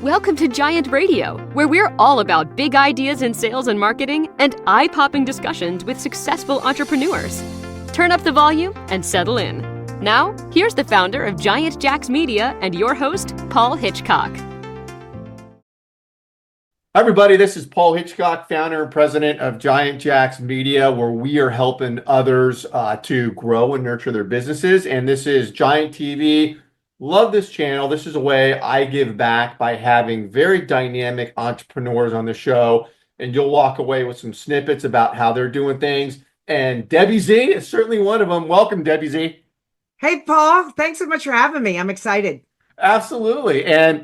Welcome to Giant Radio, where we're all about big ideas in sales and marketing and eye-popping discussions with successful entrepreneurs. Turn up the volume and settle in. Now, here's the founder of Giant Jacks Media and your host, Paul Hitchcock. Hi, everybody. This is Paul Hitchcock, founder and president of Giant Jacks Media, where we are helping others to grow and nurture their businesses. And this is Giant TV. Love this channel. This is a way I give back by having very dynamic entrepreneurs on the show. And you'll walk away with some snippets about how they're doing things. And Debbie Z is certainly one of them. Welcome, Debbie Z. Hey, Paul. Thanks so much for having me. I'm excited. Absolutely. And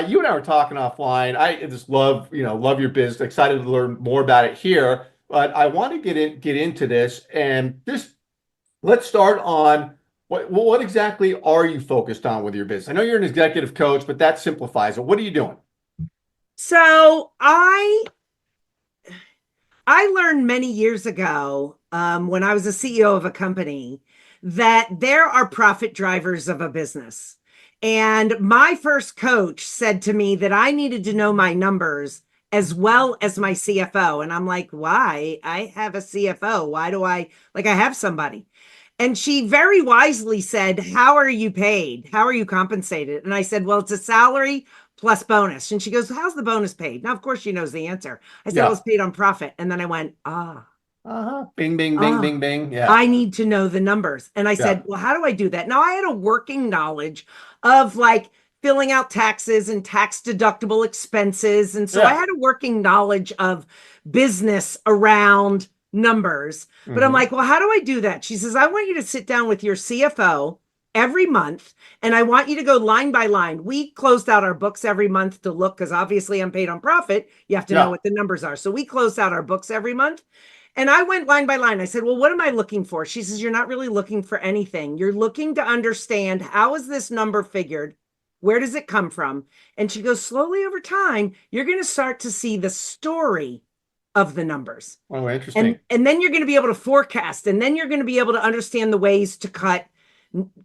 you and I were talking offline. I just love your business. Excited to learn more about it here. But I want to get into this, and just let's start on what exactly are you focused on with your business? I know you're an executive coach, but that simplifies it. What are you doing? So I learned many years ago when I was a CEO of a company that there are profit drivers of a business. And my first coach said to me that I needed to know my numbers as well as my CFO. And I'm like, why? I have a CFO. Why do I have somebody? And she very wisely said, how are you paid? How are you compensated? And I said, well, it's a salary plus bonus. And she goes, how's the bonus paid? Now, of course, she knows the answer. I said, I was paid on profit. And then I went, Bing, bing, bing, bing, bing. Yeah. I need to know the numbers. And I said, well, how do I do that? Now, I had a working knowledge of filling out taxes and tax deductible expenses. And so I had a working knowledge of business around numbers. But I'm like, well, how do I do that? She says, I want you to sit down with your CFO every month, and I want you to go line by line. We closed out our books every month to look, because obviously I'm paid on profit. You have to know what the numbers are. So we closed out our books every month. And I went line by line. I said, well, what am I looking for? She says, you're not really looking for anything. You're looking to understand, how is this number figured? Where does it come from? And she goes, slowly over time, you're going to start to see the story of the numbers. Oh, interesting. And then you're going to be able to forecast, and then you're going to be able to understand the ways to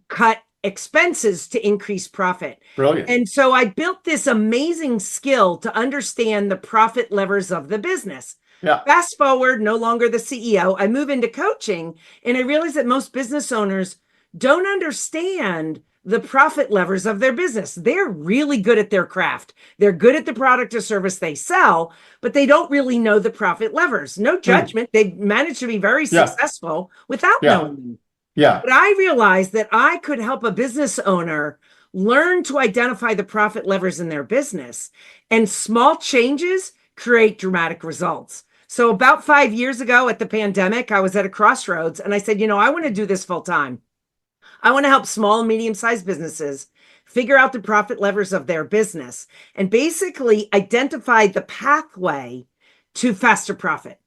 cut expenses to increase profit. Brilliant. And so I built this amazing skill to understand the profit levers of the business. Yeah. Fast forward, no longer the CEO, I move into coaching, and I realize that most business owners don't understand the profit levers of their business. They're really good at their craft. They're good at the product or service they sell, but they don't really know the profit levers. No judgment. They manage to be very successful without knowing them. Yeah. But I realized that I could help a business owner learn to identify the profit levers in their business, and small changes create dramatic results. So about 5 years ago at the pandemic, I was at a crossroads, and I said, I want to do this full time. I want to help small and medium-sized businesses figure out the profit levers of their business and basically identify the pathway to faster profit.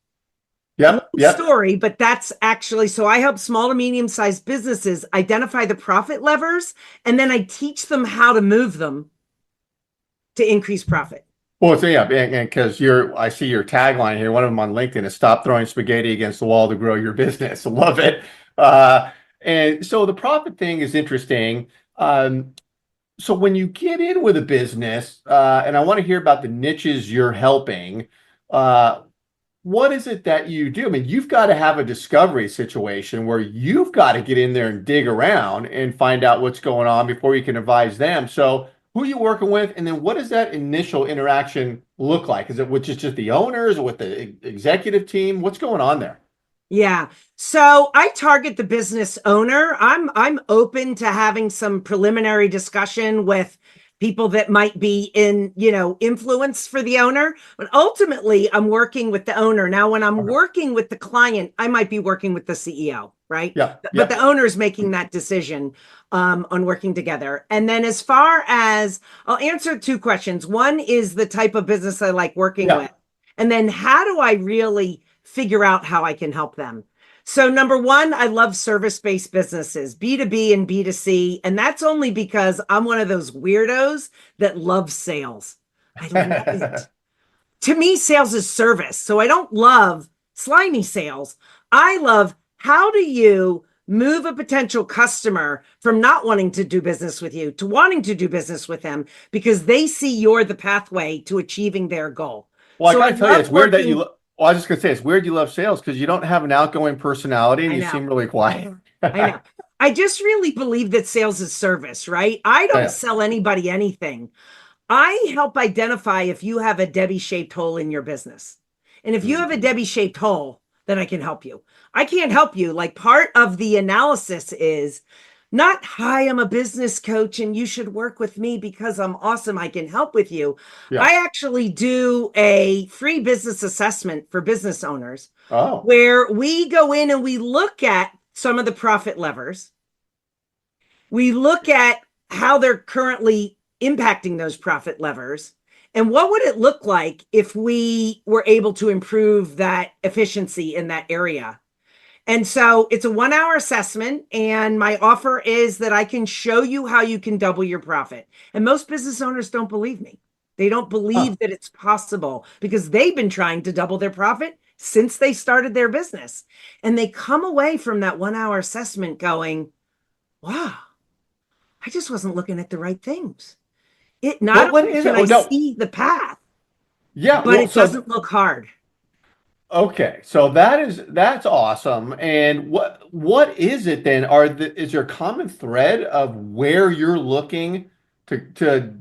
Story, but that's actually, so I help small to medium-sized businesses identify the profit levers, and then I teach them how to move them to increase profit. Well, so and because I see your tagline here. One of them on LinkedIn is "Stop throwing spaghetti against the wall to grow your business." I love it. And so the profit thing is interesting. So when you get in with a business, and I want to hear about the niches you're helping, what is it that you do? I mean, you've got to have a discovery situation where you've got to get in there and dig around and find out what's going on before you can advise them. So who are you working with? And then what does that initial interaction look like? Is it with just the owners or with the executive team? What's going on there? Yeah. So I target the business owner. I'm open to having some preliminary discussion with people that might be in, influence for the owner. But ultimately, I'm working with the owner. Now, when I'm working with the client, I might be working with the CEO, right? Yeah. But the owner is making that decision on working together. And then as far as, I'll answer two questions. One is the type of business I like working with. And then how do I really figure out how I can help them? So number one, I love service-based businesses, B2B and B2C. And that's only because I'm one of those weirdos that loves sales. I love it. To me, sales is service. So I don't love slimy sales. I love, how do you move a potential customer from not wanting to do business with you to wanting to do business with them because they see you're the pathway to achieving their goal. Well, So I I gotta tell you, love it's weird that working. well, I was just gonna say it's weird you love sales because you don't have an outgoing personality and I you know. seem really quiet. I know. I just really believe that sales is service, right? I don't Yeah. sell anybody anything. I help identify if you have a Debbie-shaped hole in your business. And if you have a Mhm. Debbie-shaped hole, then I can help you. I can't help you. Like part of the analysis is not, hi, I'm a business coach and you should work with me because I'm awesome. I can help with you. Yeah. I actually do a free business assessment for business owners Oh, where we go in and we look at some of the profit levers. We look at how they're currently impacting those profit levers. And what would it look like if we were able to improve that efficiency in that area? And so it's a 1 hour assessment. And my offer is that I can show you how you can double your profit. And most business owners don't believe me. They don't huh. believe that it's possible because they've been trying to double their profit since they started their business. And they come away from that 1 hour assessment going, wow, I just wasn't looking at the right things. It not What only is it? can Oh I no. see the path, Yeah. but Well, it doesn't look hard. okay. So that's awesome. And what is it then? Is there a common thread of where you're looking to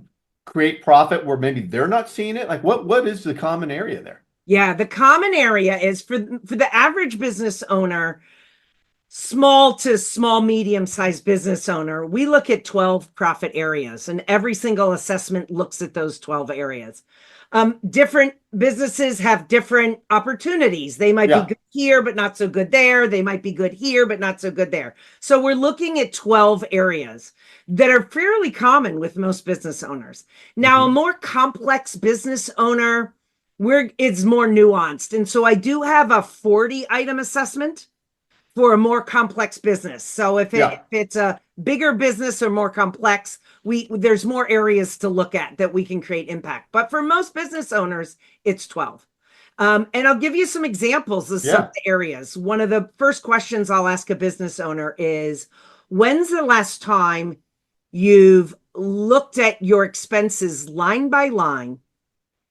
create profit where maybe they're not seeing it? Like what is the common area there? Yeah, the common area is for the average business owner, small to small, medium-sized business owner, we look at 12 profit areas, and every single assessment looks at those 12 areas. Different businesses have different opportunities. They might be Yeah. good here, but not so good there. They might be good here, but not so good there. So we're looking at 12 areas that are fairly common with most business owners. Now, a Mhm. more complex business owner, it's more nuanced. And so I do have a 40-item assessment for a more complex business. So if Yeah. it's a bigger business or more complex, there's more areas to look at that we can create impact. But for most business owners, it's 12. And I'll give you some examples of some of Yeah. the areas. One of the first questions I'll ask a business owner is, when's the last time you've looked at your expenses line by line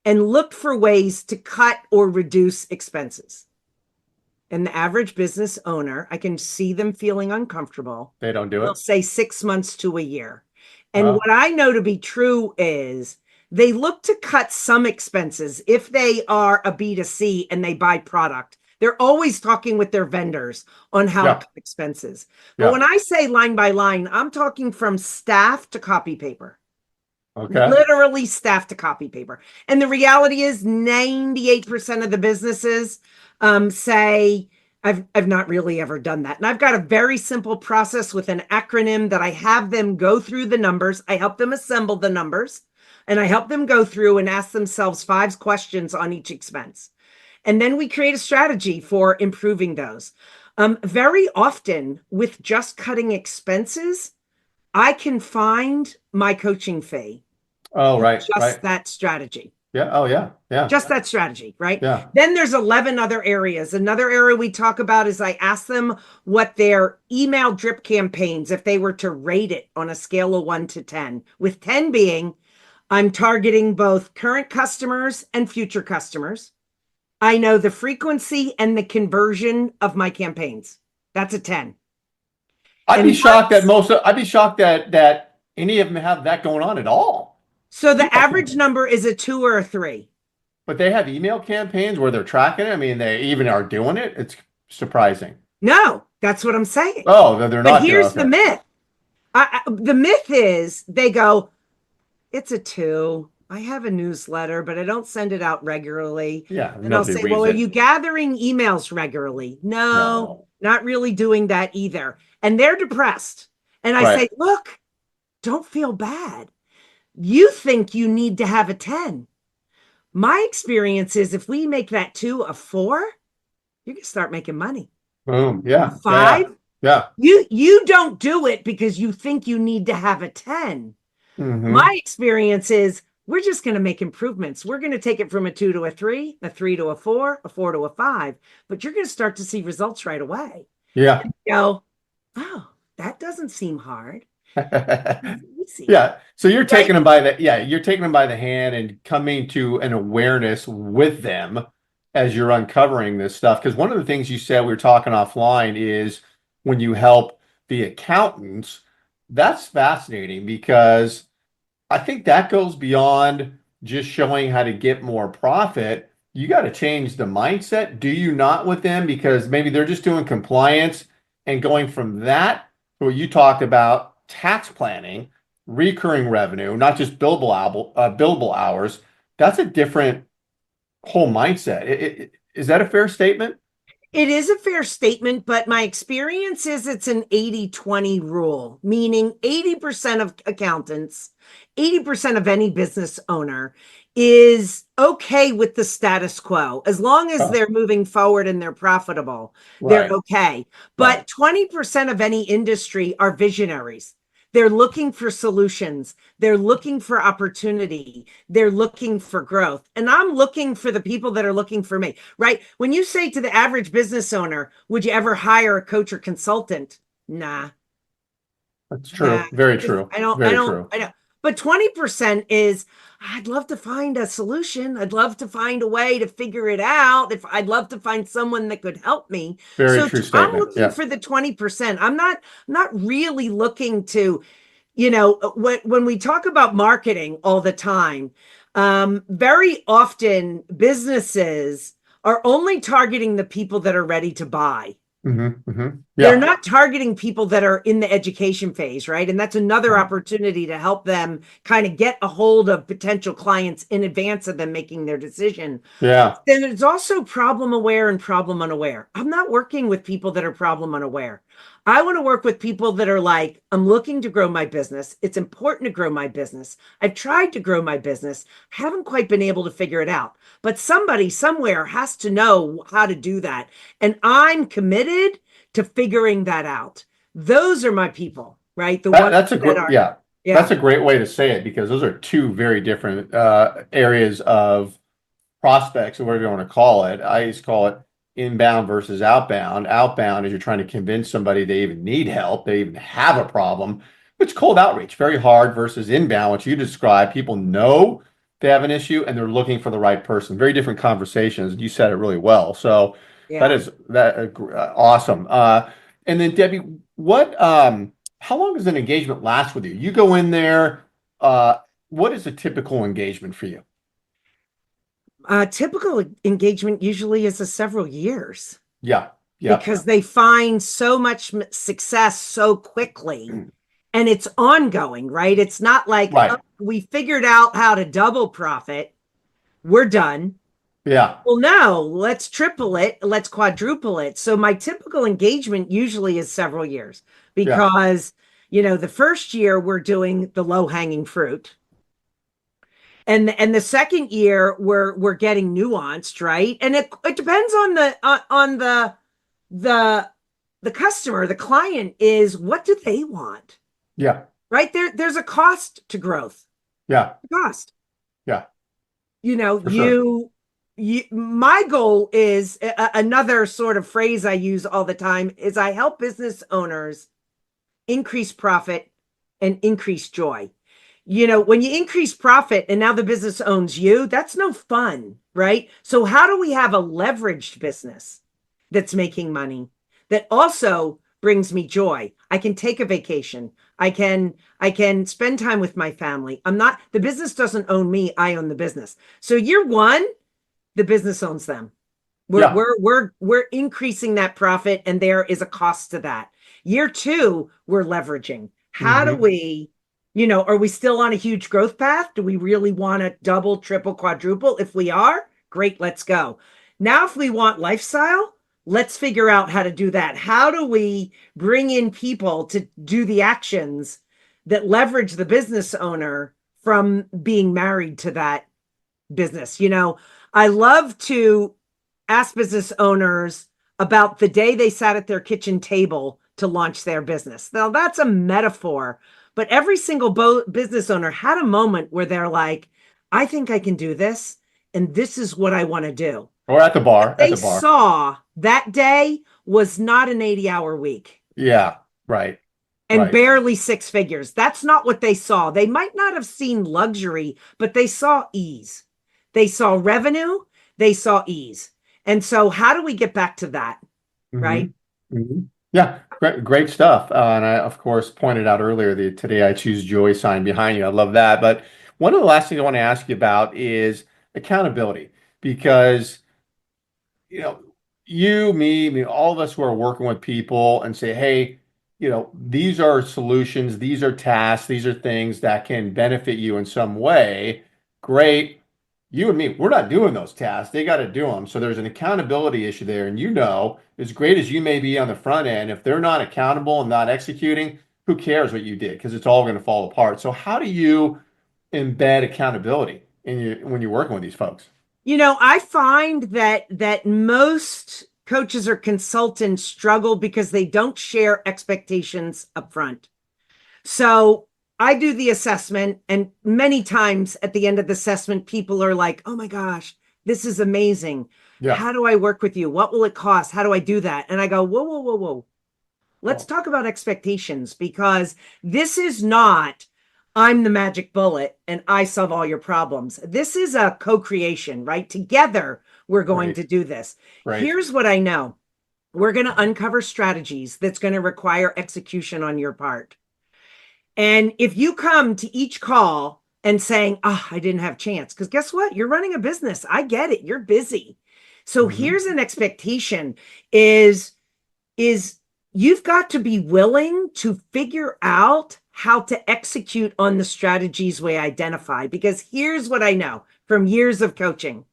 and looked for ways to cut or reduce expenses? And the average business owner, I can see them feeling uncomfortable. They don't do They'll it. say 6 months to a year. And Oh, what I know to be true is they look to cut some expenses. If they are a B2C and they buy product, they're always talking with their vendors on how to yeah. cut expenses. But Yeah. when I say line by line, I'm talking from staff to copy paper. Okay. Literally staff to copy paper. And the reality is 98% of the businesses say, I've not really ever done that. And I've got a very simple process with an acronym that I have them go through the numbers. I help them assemble the numbers and I help them go through and ask themselves 5 questions on each expense. And then we create a strategy for improving those. Very often with just cutting expenses, I can find my coaching fee Oh, with right. just Right. that strategy. Yeah. Oh, yeah. Yeah. Just that strategy, right? Yeah. Then there's 11 other areas. Another area we talk about is I ask them what their email drip campaigns, if they were to rate it on a scale of 1 to 10, with 10 being I'm targeting both current customers and future customers. I know the frequency and the conversion of my campaigns. That's a 10. And I'd be shocked that any of them have that going on at all. so the Email average campaign. number is a 2 or a 3. But they have email campaigns where they're tracking it. I mean, they even are doing it. It's surprising. No, that's what I'm saying. Oh, they're But not doing here's it. the Okay. myth. The myth is they go, it's a 2. I have a newsletter, but I don't send it out regularly. Yeah, And I'll nobody say, reads well, are it. you gathering emails regularly? No, No. not really doing that either. And they're depressed. And I Right. say, look, don't feel bad. You think you need to have a 10. My experience is if we make that 2 a 4, you can start making money. Boom. Yeah. 5, Yeah. you don't do it because you think you need to have a 10. Hmm. My experience is we're just going to make improvements. We're going to take it from a 2 to a 3 to a 4 to a 5, but you're going to start to see results right away. Yeah. You know, Oh, that doesn't seem hard. Easy, Yeah. So you're right? taking them by the, yeah, you're taking them by the hand and coming to an awareness with them as you're uncovering this stuff. Because one of the things you said, we were talking offline, is when you help the accountants, that's fascinating because I think that goes beyond just showing how to get more profit. You got to change the mindset, do you not, with them? Because maybe they're just doing compliance and going from that to what you talked about, tax planning, recurring revenue, not just billable hours. That's a different whole mindset. Is that a fair statement? It is a fair statement, but my experience is it's an 80-20 rule, meaning 80% of accountants, 80% of any business owner is okay with the status quo. As long as Oh, they're moving forward and they're profitable, they're right, okay. right. But 20% of any industry are visionaries. They're looking for solutions. They're looking for opportunity. They're looking for growth. And I'm looking for the people that are looking for me, right? When you say to the average business owner, would you ever hire a coach or consultant? Nah, That's nah. true. Very true. Very true. I don't. But 20% is, I'd love to find a solution. I'd love to find a way to figure it out. If I'd love to find someone that could help me. Very So true I'm statement. looking Yeah. for the 20%. I'm not really looking to, when we talk about marketing all the time, very often businesses are only targeting the people that are ready to buy. They're Yeah. not targeting people that are in the education phase, right? And that's another opportunity to help them kind of get a hold of potential clients in advance of them making their decision. Yeah. Then there's also problem aware and problem unaware. I'm not working with people that are problem unaware. I want to work with people that are like, I'm looking to grow my business. It's important to grow my business. I've tried to grow my business, haven't quite been able to figure it out. But somebody somewhere has to know how to do that. And I'm committed to figuring that out. Those are my people, right? The ones That's a that great, are, yeah, that's yeah, a great way to say it because those are two very different areas of prospects, or whatever you want to call it. I used to call it inbound versus outbound. Outbound is you're trying to convince somebody they even need help, they even have a problem, which cold outreach, very hard, versus inbound, which you describe. People know they have an issue and they're looking for the right person. Very different conversations. You said it really well. So that yeah. is awesome. And then Debbie, what how long does an engagement last with you? You go in there, what is a typical engagement for you? Typical engagement usually is a several years Yeah. Yep. because they find so much success so quickly and it's ongoing, right? It's not like, oh, Right. we figured out how to double profit. We're done. Yeah. Well, no, let's triple it. Let's quadruple it. So my typical engagement usually is several years Yeah. because, the first year we're doing the low hanging fruit. And the second year we're getting nuanced, right? And it depends on the the customer, the client is what do they want, Yeah. right? There's a cost to growth. Yeah. Cost. Yeah. You know, For sure. my goal is another sort of phrase I use all the time is I help business owners increase profit and increase joy. When you increase profit and now the business owns you, that's no fun, right? So how do we have a leveraged business that's making money that also brings me joy? I can take a vacation. I can spend time with my family. The business doesn't own me, I own the business. So year 1, the business owns them. We're Yeah. we're we're we're increasing that profit and there is a cost to that. Year 2, we're leveraging. How do hmm we, are we still on a huge growth path? Do we really want to double, triple, quadruple? If we are, great, let's go. Now, if we want lifestyle, let's figure out how to do that. How do we bring in people to do the actions that leverage the business owner from being married to that business? I love to ask business owners about the day they sat at their kitchen table to launch their business. Now, that's a metaphor, but every single business owner had a moment where they're like, I think I can do this, and this is what I want to do. Or at the bar, at They the bar. saw that day was not an 80-hour week. Yeah. Right. and Right. barely six figures. That's not what they saw. They might not have seen luxury, but they saw ease. They saw revenue, they saw ease. And so, how do we get back to that? Hmm. Right? Hmm. Yeah, great stuff. And I, of course, pointed out earlier the "Today I Choose Joy" sign behind you. I love that. But one of the last things I want to ask you about is accountability, because you know, you, me, I mean, all of us who are working with people and say, hey, these are solutions, these are tasks, these are things that can benefit you in some way. Great. You and me, we're not doing those tasks. They got to do them. So there's an accountability issue there. And as great as you may be on the front end, if they're not accountable and not executing, who cares what you did? Because it's all going to fall apart. So how do you embed accountability when you're working with these folks? I find that most coaches or consultants struggle because they don't share expectations up front. So I do the assessment, and many times at the end of the assessment, people are like, oh my gosh, this is amazing. Yeah. How do I work with you? What will it cost? How do I do that? And I go, whoa, whoa, whoa, whoa. Let's Well, talk about expectations, because this is not, I'm the magic bullet and I solve all your problems. This is a co-creation, right? Together, we're going right. to do this. Right. Here's what I know. We're going to uncover strategies that's going to require execution on your part. And if you come to each call and saying, oh, I didn't have a chance, because guess what? You're running a business. I get it. You're busy. So Hmm. here's an expectation is you've got to be willing to figure out how to execute on the strategies we identify. Because here's what I know from years of coaching.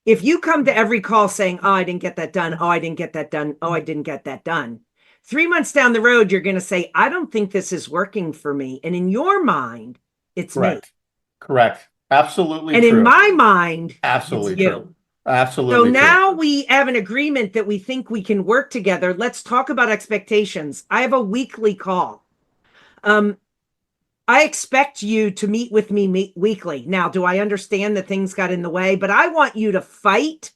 If you come to every call saying, oh, I didn't get that done. Oh, I didn't get that done. Oh, I didn't get that done. 3 months down the road, you're going to say, I don't think this is working for me. And in your mind, it's me. Correct. Correct. Absolutely And in true. my mind, it's Absolutely true. you. So Absolutely true. now we have an agreement that we think we can work together. Let's talk about expectations. I have a weekly call. I expect you to meet with me weekly. Now, do I understand that things got in the way? But I want you to fight.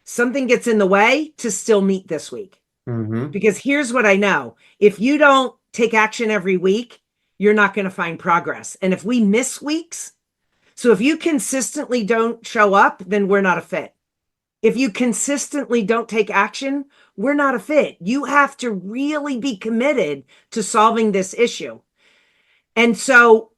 Something gets in the way to still meet this week. Hmm. Because here's what I know. If you don't take action every week, you're not going to find progress. And if we miss weeks, so if you consistently don't show up, then we're not a fit. If you consistently don't take action, we're not a fit. You have to really be committed to solving this issue. And so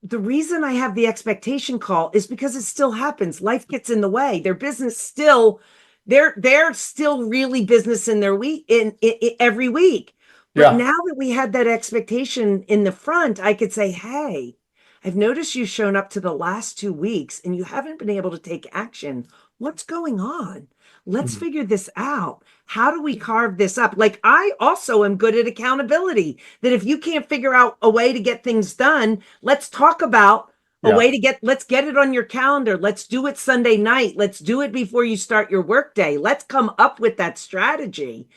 the reason I have the expectation call is because it still happens. Life gets in the way. Their business still, they're still really business in their week in every week. But Yeah. now that we had that expectation in the front, I could say, hey, I've noticed you've shown up to the last 2 weeks and you haven't been able to take action. What's going on? Let's Mhm. figure this out. How do we carve this up? Like, I also am good at accountability, that if you can't figure out a way to get things done, let's talk about a Yeah. way to let's get it on your calendar. Let's do it Sunday night. Let's do it before you start your workday. Let's come up with that strategy.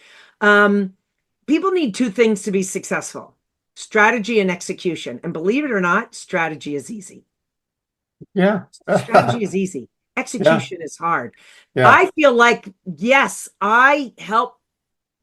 People need two things to be successful: strategy and execution. And believe it or not, strategy is easy. Yeah. Strategy is easy. Yeah. Execution is hard. Yeah. I feel like, yes, I help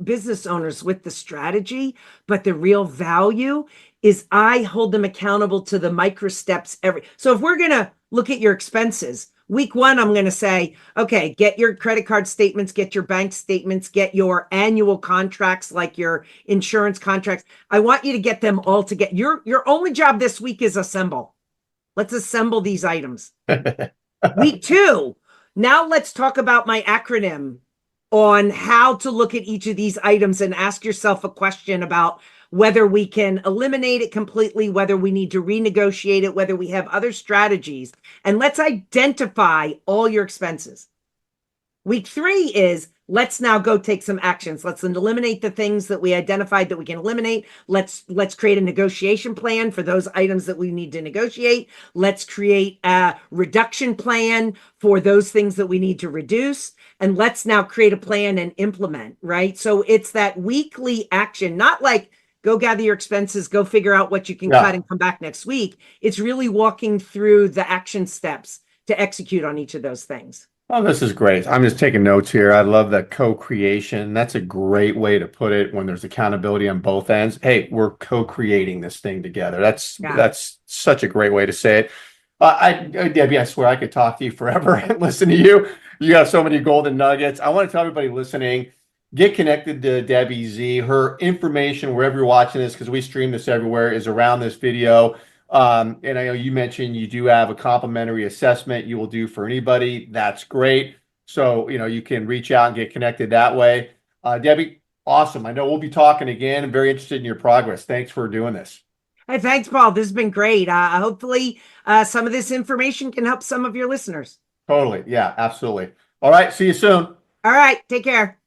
business owners with the strategy, but the real value is I hold them accountable to the micro steps so if we're going to look at your expenses, week one, I'm going to say, okay, get your credit card statements, get your bank statements, get your annual contracts, like your insurance contracts. I want you to get them all together. Your only job this week is assemble. Let's assemble these items. Week two, now let's talk about my acronym on how to look at each of these items and ask yourself a question about whether we can eliminate it completely, whether we need to renegotiate it, whether we have other strategies. And let's identify all your expenses. Week three is, let's now go take some actions. Let's eliminate the things that we identified that we can eliminate. Let's create a negotiation plan for those items that we need to negotiate. Let's create a reduction plan for those things that we need to reduce. And let's now create a plan and implement, right? So it's that weekly action, not like go gather your expenses, go figure out what you can cut and come back next week. It's really walking through the action steps to execute on each of those things. Oh, this is great. I'm just taking notes here. I love that co-creation. That's a great way to put it when there's accountability on both ends. Hey, we're co-creating this thing together. Yeah. That's such a great way to say it. Debbie, I swear I could talk to you forever and listen to you. You got so many golden nuggets. I want to tell everybody listening, get connected to Debbie Z. Her information, wherever you're watching this, because we stream this everywhere, is around this video. And I know you mentioned you do have a complimentary assessment you will do for anybody. That's great. So, you can reach out and get connected that way. Debbie, awesome. I know we'll be talking again. I'm very interested in your progress. Thanks for doing this. Hey, thanks, Paul. This has been great. Hopefully, some of this information can help some of your listeners. Totally. Yeah, absolutely. All right. See you soon. All right. Take care.